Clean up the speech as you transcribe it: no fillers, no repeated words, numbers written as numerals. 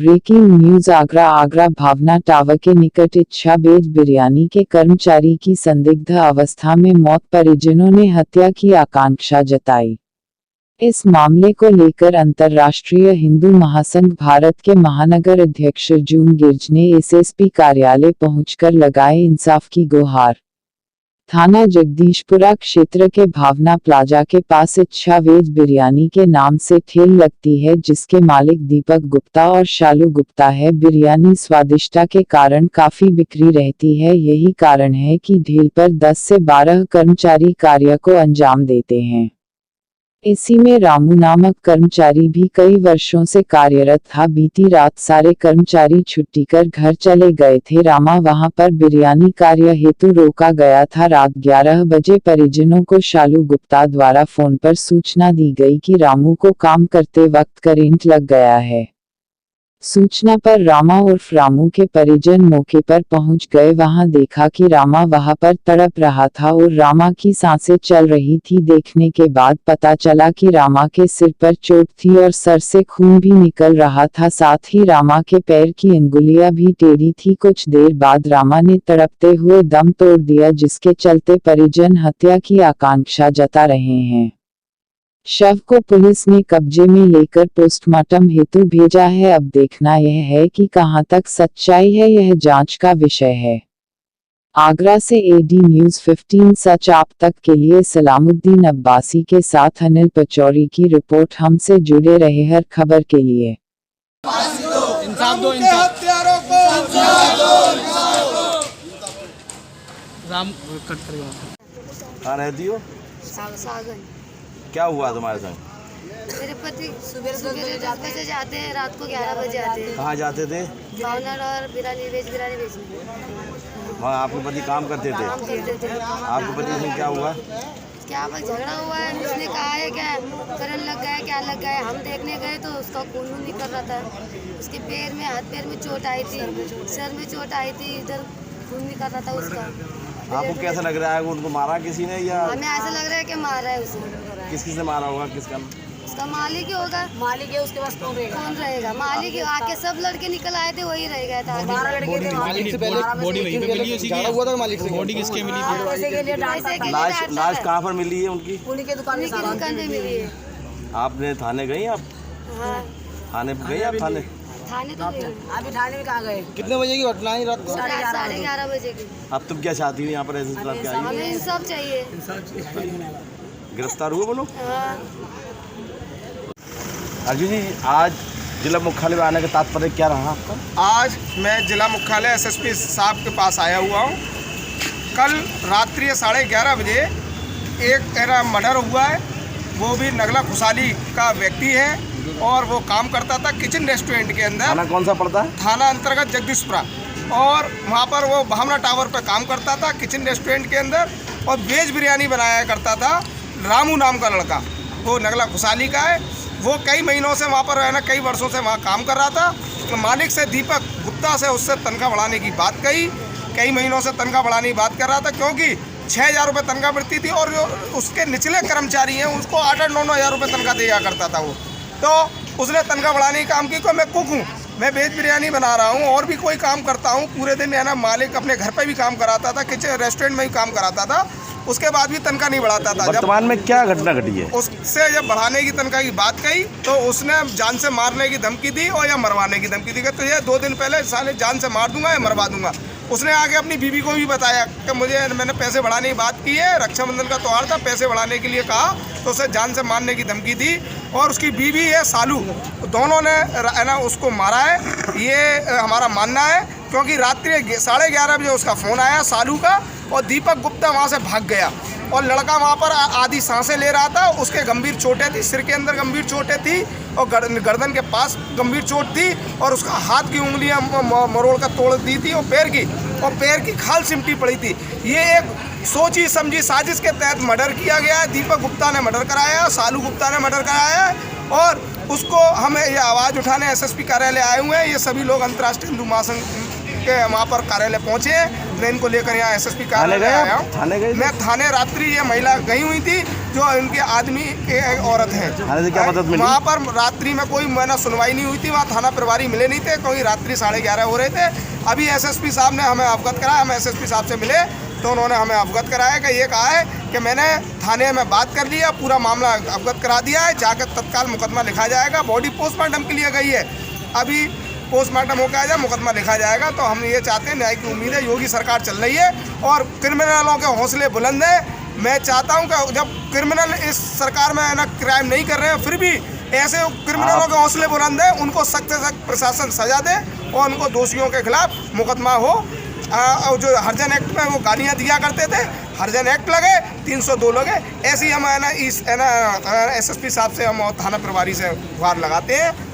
Breaking news Agra भावना tower के निकट इच्छा वेज बिरयानी के कर्मचारी की संदिग्ध अवस्था में मौत, परिजनों ने हत्या की आकांक्षा जताई। इस मामले को लेकर अंतर्राष्ट्रीय हिंदू महासंघ भारत के महानगर अध्यक्ष अर्जुन गिर्ज ने एसएसपी कार्यालय पहुंचकर लगाए इंसाफ की गुहार। थाना जगदीशपुरा क्षेत्र के भावना प्लाजा के पास इच्छा वेज बिरयानी के नाम से ठेल लगती है, जिसके मालिक दीपक गुप्ता और शालू गुप्ता है। बिरयानी स्वादिष्टता के कारण काफी बिक्री रहती है। यही कारण है कि ढेल पर 10 से 12 कर्मचारी कार्य को अंजाम देते हैं। इसी में रामू नामक कर्मचारी भी कई वर्षों से कार्यरत था। बीती रात सारे कर्मचारी छुट्टी कर घर चले गए थे। रामा वहां पर बिरयानी कार्य हेतु रोका गया था। रात 11 बजे परिजनों को शालू गुप्ता द्वारा फोन पर सूचना दी गई कि रामू को काम करते वक्त करंट लग गया है। सूचना पर रामा उर्फ रामू के परिजन मौके पर पहुंच गए। वहां देखा कि रामा वहां पर तड़प रहा था और रामा की सांसें चल रही थी। देखने के बाद पता चला कि रामा के सिर पर चोट थी और सर से खून भी निकल रहा था। साथ ही रामा के पैर की अंगुलियां भी टेढ़ी थी। कुछ देर बाद रामा ने तड़पते हुए दम तोड़ दिया, जिसके चलते परिजन हत्या की आकांक्षा जता रहे हैं। शव को पुलिस ने कब्जे में लेकर पोस्टमार्टम हेतु भेजा है। अब देखना यह है कि कहां तक सच्चाई है, यह जांच का विषय है। आगरा से एडी न्यूज 15 सच आप तक के लिए सलामुद्दीन अब्बासी के साथ अनिल पचौरी की रिपोर्ट। हमसे जुड़े रहे हर खबर के लिए। इंसाफ दो, इंसाफ। राम कट करेगा। कहाँ रहती हो? सागन। क्या हुआ तुम्हारे संग? मेरे पति सुबह 10 बजे जाते हैं, रात को 11 बजे आते हैं। कहाँ जाते थे? भावना और बिरयानी बेचने। वहाँ आपके पति काम करते थे? काम करते थे। आपके पति से क्या हुआ? क्या बस झगड़ा हुआ है। उसने कहा है क्या करंट लग गया है, क्या लग गया है। हम देखने गए तो उसका खून निकल रहा था। उसके पैर में, हाथ पैर में चोट आई थी, सर में चोट आई थी, इधर खून निकल रहा था उसका। आपको कैसा लग रहा है? उनको मारा किसी ने या? हमें ऐसा लग रहा है कि मारा है उसे। किस से मारा होगा? किसका? उसका मालिक ही होगा। मालिक है, उसके पास कौन रहेगा? मालिक ही। आके सब लड़के निकल आए थे, वही रह गया था। 12 लड़के थे। मालिक से पहले बॉडी वहीं पे मिली, उसी की हुआ था। मालिक से बॉडी किसके मिली? लाश कहाँ पर मिली है उनकी? उन्हीं की दुकान में मिली है। आपने थाने गई? आप हाँ, थाने पे गई? आप थाने तो अभी थाने में कहाँ गए? कितने बजे की घटना है? रात को 11:30 बजे की। अब तुम क्या चाहती हो यहाँ पर ऐसे क्या आई? हमें इंसाफ चाहिए। गिरफ्तार हुए वो लोग? हाँ। अर्जुन जी, आज जिला मुख्यालय में आने का तात्पर्य क्या रहा आपका? आज मैं जिला मुख्यालय एसएसपी साहब के पास आया हुआ हूँ। कल रात्रि 11:30 बजे एक तेरा मर्डर हुआ है। वो भी नगला खुशाली का व्यक्ति है और वो काम करता था किचन रेस्टोरेंट के अंदर। थाना कौन सा पड़ता है? थाना अंतर्गत जगदीशपुरा। और वहाँ पर वो भावना टावर पर काम करता था किचन रेस्टोरेंट के अंदर, और वेज बिरयानी बनाया करता था। रामू नाम का लड़का, वो नगला खुशाली का है। वो कई महीनों से वहाँ पर रहना, कई वर्षों से वहाँ काम कर रहा था। तो मालिक से दीपक गुप्ता से उससे तनख्वाह बढ़ाने की बात कही। कई महीनों से तनख्वाह बढ़ाने की बात कर रहा था, क्योंकि 6,000 रुपये तनख्वाह बढ़ती थी और जो उसके निचले कर्मचारी हैं उसको 8-9 हज़ार रुपये तनख्वाह दिया करता था वो। तो उसने तनख्वाह बढ़ाने की काम की। को मैं कुक हूँ, मैं वेज बिरयानी बना रहा हूँ और भी कोई काम करता हूँ। पूरे दिन है ना, मालिक अपने घर पे भी काम कराता था, किचन रेस्टोरेंट में भी काम कराता था। उसके बाद भी तनख्वाह नहीं बढ़ाता था। वर्तमान में क्या घटना घटी है? उससे जब बढ़ाने की तनख्वाह की बात कही तो उसने जान से मारने की धमकी दी और या मरवाने की धमकी दी। तो ये 2 दिन पहले साले जान से मार दूंगा या मरवा दूंगा। उसने आगे अपनी बीवी को भी बताया कि मैंने पैसे बढ़ाने की बात की है, रक्षाबंधन का त्यौहार था, पैसे बढ़ाने के लिए कहा, तो उसे जान से मारने की धमकी दी। और उसकी बीवी है सालू, दोनों ने है ना उसको मारा है, ये हमारा मानना है। क्योंकि रात्रि 11:30 बजे उसका फ़ोन आया सालू का, और दीपक गुप्ता वहाँ से भाग गया और लड़का वहाँ पर आधी सांसें ले रहा था। उसके गंभीर चोटें थी, सिर के अंदर गंभीर चोटें थी और गर्दन के पास गंभीर चोट थी, और उसका हाथ की उंगलियां मरोड़ कर तोड़ दी थी और पैर की खाल सिमटी पड़ी थी। ये एक सोची समझी साजिश के तहत मर्डर किया गया है। दीपक गुप्ता ने मर्डर कराया, सालू गुप्ता ने मर्डर कराया है, और उसको हमें ये आवाज़ उठाने एसएसपी कार्यालय आए हुए हैं। ये सभी लोग अंतर्राष्ट्रीय हिंदू महासंघ के वहाँ पर कार्यालय पहुँचे हैं। मैं इनको लेकर यहाँ SSP कार्यालय आया हूँ। थाने गए? मैं थाने रात्रि ये महिला गई हुई थी, जो इनके आदमी एक औरत है। थाने से क्या मदद मिली? वहाँ पर रात्रि में कोई मैंने सुनवाई नहीं हुई थी, वहाँ थाना प्रभारी मिले नहीं थे, क्योंकि रात्रि 11:30 हो रहे थे। अभी SSP साहब ने हमें अवगत कराया, हम SSP साहब से मिले तो उन्होंने हमें अवगत कराया कि ये कहा है कि मैंने थाने में बात कर लिया, पूरा मामला अवगत करा दिया है, जाकर तत्काल मुकदमा लिखा जाएगा। बॉडी पोस्टमार्टम के लिए गई है, अभी पोस्टमार्टम होकर आ जाए, मुकदमा लिखा जाएगा। तो हम ये चाहते हैं, न्याय की उम्मीद है, योगी सरकार चल रही है और क्रिमिनलों के हौसले बुलंद हैं। मैं चाहता हूं कि जब क्रिमिनल इस सरकार में ना क्राइम नहीं कर रहे हैं, फिर भी ऐसे क्रिमिनलों के हौसले बुलंद हैं, उनको सख्त से सख्त प्रशासन सजा दे और उनको दोषियों के खिलाफ मुकदमा हो। और जो हरिजन एक्ट में वो गालियाँ दिया करते थे, हरिजन एक्ट लगे, 302 लगे। ऐसे ही हम SSP साहब से हम थाना प्रभारी से गुहार लगाते हैं।